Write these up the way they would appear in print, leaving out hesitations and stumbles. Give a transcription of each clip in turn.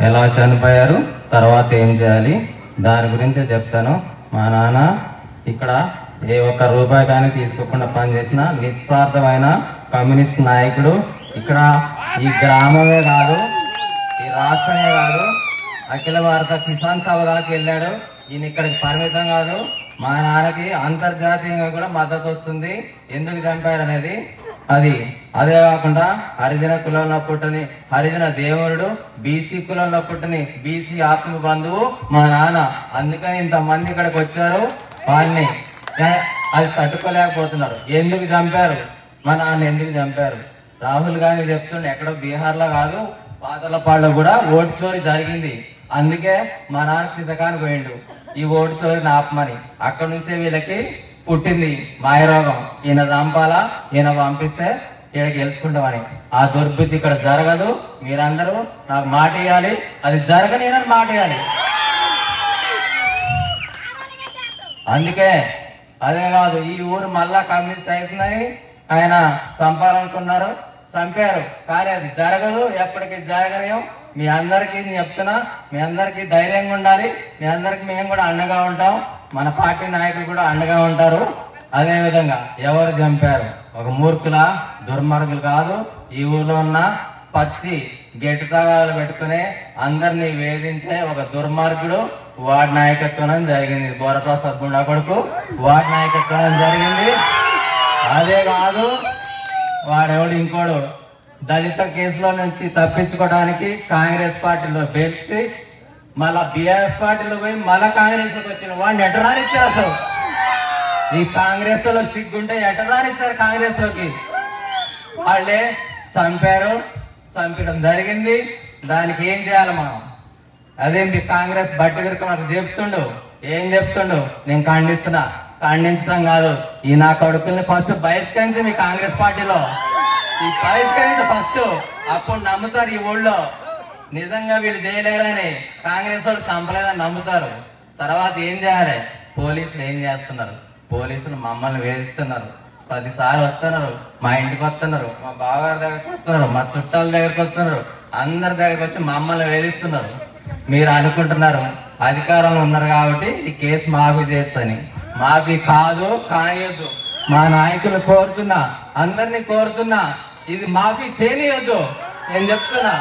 ఎలా చనిపోయారు, తర్వాత ఏం చేయాలి దాని గురించే చెప్తాను. మా నాన్న ఇక్కడ ఏ ఒక్క రూపాయి కానీ తీసుకోకుండా పనిచేసిన నిస్వార్థమైన కమ్యూనిస్ట్ నాయకుడు. ఇక్కడ ఈ గ్రామమే కాదు, ఈ రాష్ట్రమే కాదు, అఖిల భారత కిసాన్ సభ దాకా వెళ్ళాడు. ఈయన ఇక్కడికి పరిమితం కాదు, మా నాన్నకి అంతర్జాతీయంగా కూడా మద్దతు వస్తుంది. ఎందుకు చంపారు అనేది అదే కాకుండా హరిజన కులంలో పుట్టని హరిజన దేవుడు, బీసీ కులంలో పుట్టని బీసీ ఆత్మ బంధువు మా నాన్న. అందుకని ఇంతమంది ఇక్కడికి వచ్చారు. వాళ్ళని అది తట్టుకోలేకపోతున్నారు. ఎందుకు చంపారు, మా నాన్న ఎందుకు చంపారు? రాహుల్ గాంధీ చెప్తుండే ఎక్కడో బీహార్లో కాదు, పాతలపాడులో కూడా ఓటు చోరీ జరిగింది. అందుకే మా నాన్న సిద్ధకాని పోయిండు ఈ ఓటు చోరీ ఆపమని. అక్కడి నుంచే వీళ్ళకి పుట్టింది మాయరోగం. ఈయన చంపాలా, ఈయన పంపిస్తే ఈయన గెలుచుకుంటామని. ఆ దుర్బుద్ధి ఇక్కడ జరగదు. మీరందరూ నాకు మాట ఇవ్వాలి, అది జరగనేనని మాట ఇవ్వాలి. అందుకే అదే కాదు, ఈ ఊరు మళ్ళా కమ్యూనిస్ట్ అవుతుందని ఆయన చంపాలనుకున్నారు, చంపారు. కానీ అది జరగదు, ఎప్పటికీ జరగనేం. మీ అందరికీ చెప్తున్నా, మీ అందరికీ ధైర్యంగా ఉండాలి. మీ అందరికి మేము కూడా అండగా ఉంటాం, మన పార్టీ నాయకులు కూడా అండగా ఉంటారు. అదే విధంగా ఎవరు చంపారు, ఒక మూర్ఖుల దుర్మార్గులు కాదు. ఈ ఊర్లో ఉన్న పచ్చి గెట్టు తగాలు పెట్టుకుని అందరినీ వేధించే ఒక దుర్మార్గుడు, వాడి నాయకత్వం జరిగింది. బోరప్రసాద్ గుండా కొడుకు, వాడి నాయకత్వం జరిగింది. అదే కాదు, వాడెవడు ఇంకోడు దళిత కేసులో నుంచి తప్పించుకోవడానికి కాంగ్రెస్ పార్టీలో పేర్చి మళ్ళా బీఆర్ఎస్ పార్టీలో పోయి మళ్ళా కాంగ్రెస్ లోకి వచ్చిన వాడిని ఎట్టరానిచ్చారు. అసలు ఈ కాంగ్రెస్ లో సిగ్గుంటే ఎట్టరానిచ్చారు కాంగ్రెస్ లోకి. వాళ్ళే చంపారు, చంపడం జరిగింది. దానికి ఏం చేయాలి మనం? అదేంటి కాంగ్రెస్ బట్టి వరకు నాకు చెప్తుండు, ఏం చెప్తుండు? నేను ఖండిస్తున్నా. ఖండించడం కాదు, ఈ నా కొడుకుల్ని ఫస్ట్ బహిష్కరించి మీ కాంగ్రెస్ పార్టీలో ఈ బహిష్కరించి ఫస్ట్, అప్పుడు నమ్ముతారు ఈ ఊళ్ళో నిజంగా వీళ్ళు చేయలేరని, కాంగ్రెస్ వాళ్ళు చంపలేదని నమ్ముతారు. తర్వాత ఏం చేయాలి? పోలీసులు ఏం చేస్తున్నారు? పోలీసులు మమ్మల్ని వేధిస్తున్నారు. 10 సార్లు వస్తున్నారు, మా ఇంటికి వస్తున్నారు, మా బావగారి దగ్గరికి వస్తున్నారు, మా చుట్టాల దగ్గరికి వస్తున్నారు, అందరి దగ్గరికి వచ్చి మమ్మల్ని వేధిస్తున్నారు. మీరు అనుకుంటున్నారు అధికారంలో ఉన్నారు కాబట్టి ఈ కేసు మాఫీ చేస్తని. మాఫీ కాదు, కానియొద్దు. మా నాయకులు కోరుతున్నా, అందరినీ కోరుతున్నా, ఇది మాఫీ చేయనియొద్దు. నేను చెప్తున్నా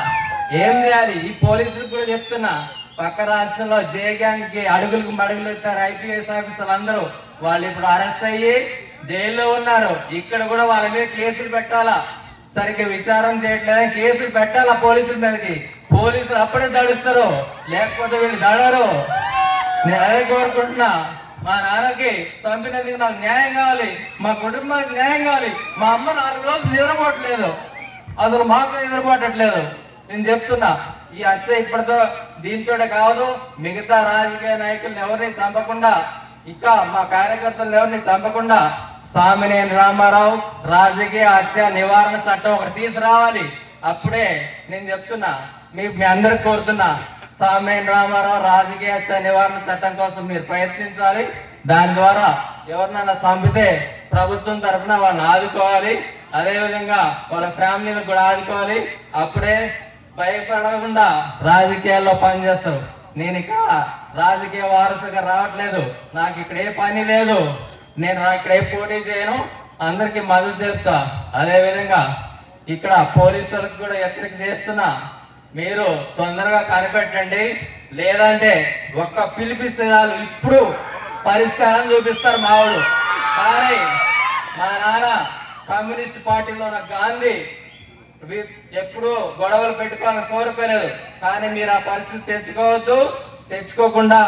ఏం చేయాలి. ఈ పోలీసులకు కూడా చెప్తున్నా, పక్క రాష్ట్రంలో జే గ్యాంగ్ కి అడుగులకు మడుగులు ఇస్తారు ఐపీఎస్ ఆఫీసర్లు అందరూ. వాళ్ళు ఇప్పుడు అరెస్ట్ అయ్యి జైల్లో ఉన్నారు. ఇక్కడ కూడా వాళ్ళ మీద కేసులు పెట్టాలా, సరిగ్గా విచారం చేయట్లేదని కేసులు పెట్టాలా పోలీసుల మీదకి. పోలీసులు అప్పుడే దడుస్తారు, లేకపోతే వీళ్ళు దడరు. నేను అదే కోరుకుంటున్నా. మా నాన్నకి చంపినందుకు నాకు న్యాయం కావాలి, మా కుటుంబానికి న్యాయం కావాలి. మా అమ్మ 4 రోజులు నిద్రపోవట్లేదు, అసలు మాకు నిద్రపోవట్లేదు. నేను చెప్తున్నా, ఈ హత్య ఇప్పటితో దీంతో కాదు, మిగతా రాజకీయ నాయకులను ఎవరిని చంపకుండా, ఇక మా కార్యకర్తలను ఎవరిని చంపకుండా సామినేని రామారావు రాజకీయ హత్య నివారణ చట్టం ఒకటి తీసుకురావాలి. అప్పుడే నేను చెప్తున్నా, మీ అందరికి కోరుతున్నా, సామినేని రామారావు రాజకీయ హత్య నివారణ చట్టం కోసం మీరు ప్రయత్నించాలి. దాని ద్వారా ఎవరినైనా చంపితే ప్రభుత్వం తరఫున వాళ్ళని ఆదుకోవాలి, అదేవిధంగా వాళ్ళ ఫ్యామిలీలకు కూడా ఆదుకోవాలి. అప్పుడే భయపడకుండా రాజకీయాల్లో పనిచేస్తారు. నేను ఇక్కడ రాజకీయ వారసుగా రావట్లేదు, నాకు ఇక్కడ ఏ పని లేదు, నేను ఇక్కడ ఏ పోటీ చేయను, అందరికి మద్దతు తెలుపుతా. అదేవిధంగా ఇక్కడ పోలీసులకు కూడా హెచ్చరిక చేస్తున్నా, మీరు తొందరగా కనిపెట్టండి, లేదంటే ఒక్క పిలిపిస్తే చాలు ఇప్పుడు పరిష్కారం చూపిస్తారు మా వాళ్ళు. కానీ మా నాన్న కమ్యూనిస్ట్ పార్టీలో ఉన్న గాంధీ ఎప్పుడు గొడవలు పెట్టుకోవాలని కోరుకోలేదు. కానీ మీరు ఆ పరిస్థితి తెచ్చుకోకుండా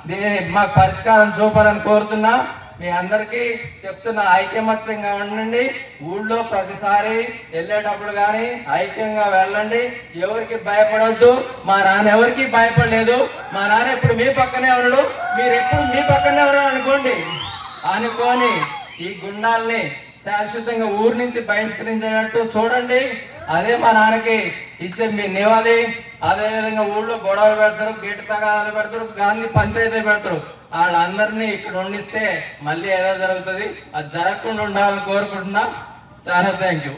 దీన్ని మాకు పరిష్కారం చూపాలని కోరుతున్నా. మీ అందరికీ చెప్తున్నా, ఐకమత్యంగా ఉండండి. ఊళ్ళో ప్రతిసారి వెళ్ళేటప్పుడు కానీ ఐక్యంగా వెళ్ళండి, ఎవరికి భయపడొద్దు. మా నాన్న ఎవరికి భయపడలేదు, మా నాన్న ఎప్పుడు మీ పక్కనే ఉన్నాడు, మీరు ఎప్పుడు మీ పక్కనే ఉన్నాడు అనుకోని ఈ గుండాల్ని శాశ్వతంగా ఊరి నుంచి బహిష్కరించేటట్టు చూడండి. అదే మా నాన్నకి ఇచ్చే మీ నివాళి. అదేవిధంగా ఊళ్ళో గొడవలు పెడతారు, గేటు తగాదాలు పెడతారు, గాంధీ పంచాయతీ పెడతారు. వాళ్ళందరినీ ఇక్కడ ఉండిస్తే మళ్ళీ ఏదో జరుగుతుంది. అది జరగకుండా ఉండాలని కోరుకుంటున్నా. చాలా థ్యాంక్ యూ.